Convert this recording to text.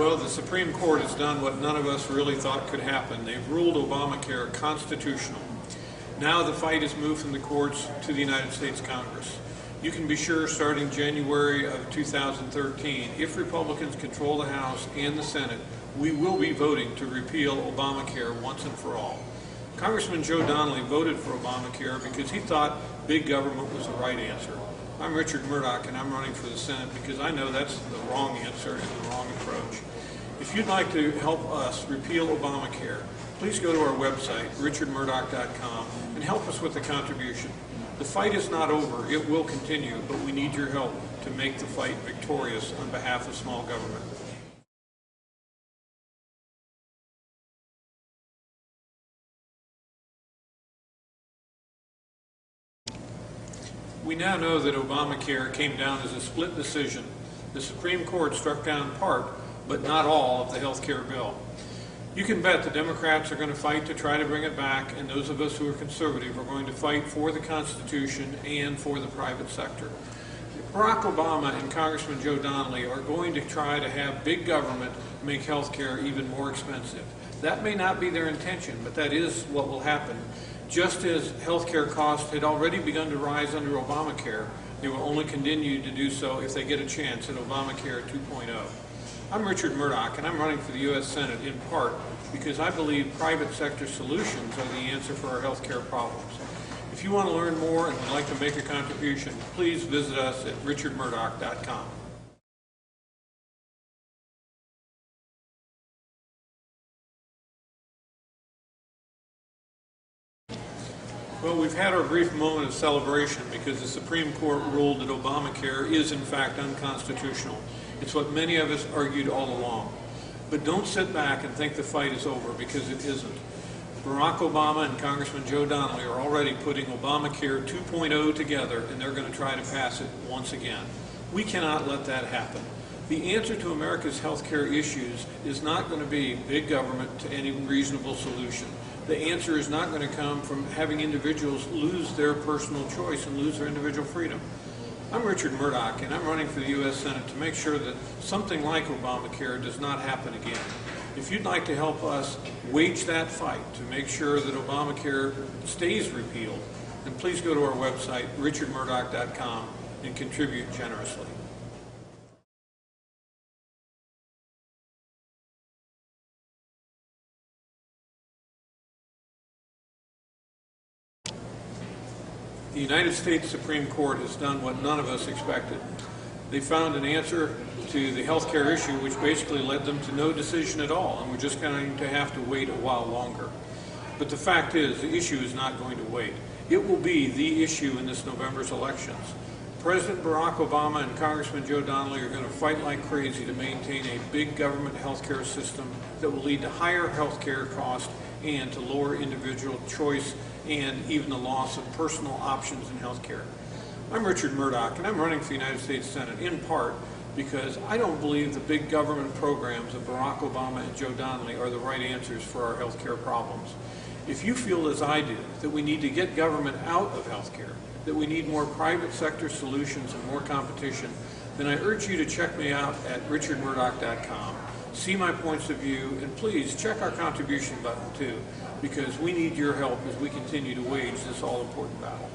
Well, the Supreme Court has done what none of us really thought could happen. They've ruled Obamacare constitutional. Now the fight has moved from the courts to the United States Congress. You can be sure starting January of 2013, if Republicans control the House and the Senate, we will be voting to repeal Obamacare once and for all. Congressman Joe Donnelly voted for Obamacare because he thought big government was the right answer. I'm Richard Mourdock, and I'm running for the Senate because I know that's the wrong answer and the wrong approach. If you'd like to help us repeal Obamacare, please go to our website, richardmourdock.com, and help us with the contribution. The fight is not over. It will continue, but we need your help to make the fight victorious on behalf of small government. We now know that Obamacare came down as a split decision. The Supreme Court struck down part, but not all, of the health care bill. You can bet the Democrats are going to fight to try to bring it back, and those of us who are conservative are going to fight for the Constitution and for the private sector. Barack Obama and Congressman Joe Donnelly are going to try to have big government make health care even more expensive. That may not be their intention, but that is what will happen. Just as health care costs had already begun to rise under Obamacare, they will only continue to do so if they get a chance at Obamacare 2.0. I'm Richard Mourdock, and I'm running for the U.S. Senate in part because I believe private sector solutions are the answer for our health care problems. If you want to learn more and would like to make a contribution, please visit us at richardmourdock.com. Well, we've had our brief moment of celebration because the Supreme Court ruled that Obamacare is in fact unconstitutional. It's what many of us argued all along. But don't sit back and think the fight is over, because it isn't. Barack Obama and Congressman Joe Donnelly are already putting Obamacare 2.0 together, and they're going to try to pass it once again. We cannot let that happen. The answer to America's health care issues is not going to be big government to any reasonable solution. The answer is not going to come from having individuals lose their personal choice and lose their individual freedom. I'm Richard Mourdock, and I'm running for the U.S. Senate to make sure that something like Obamacare does not happen again. If you'd like to help us wage that fight to make sure that Obamacare stays repealed, then please go to our website, richardmourdock.com, and contribute generously. The United States Supreme Court has done what none of us expected. They found an answer to the health care issue which basically led them to no decision at all, and we're just going to have to wait a while longer. But the fact is, the issue is not going to wait. It will be the issue in this November's elections. President Barack Obama and Congressman Joe Donnelly are going to fight like crazy to maintain a big government health care system that will lead to higher health care costs and to lower individual choice and even the loss of personal options in health care. I'm Richard Mourdock, and I'm running for the United States Senate in part because I don't believe the big government programs of Barack Obama and Joe Donnelly are the right answers for our health care problems. If you feel as I do that we need to get government out of health care, that we need more private sector solutions and more competition, then I urge you to check me out at richardmourdock.com. See my points of view, and please check our contribution button too, because we need your help as we continue to wage this all-important battle.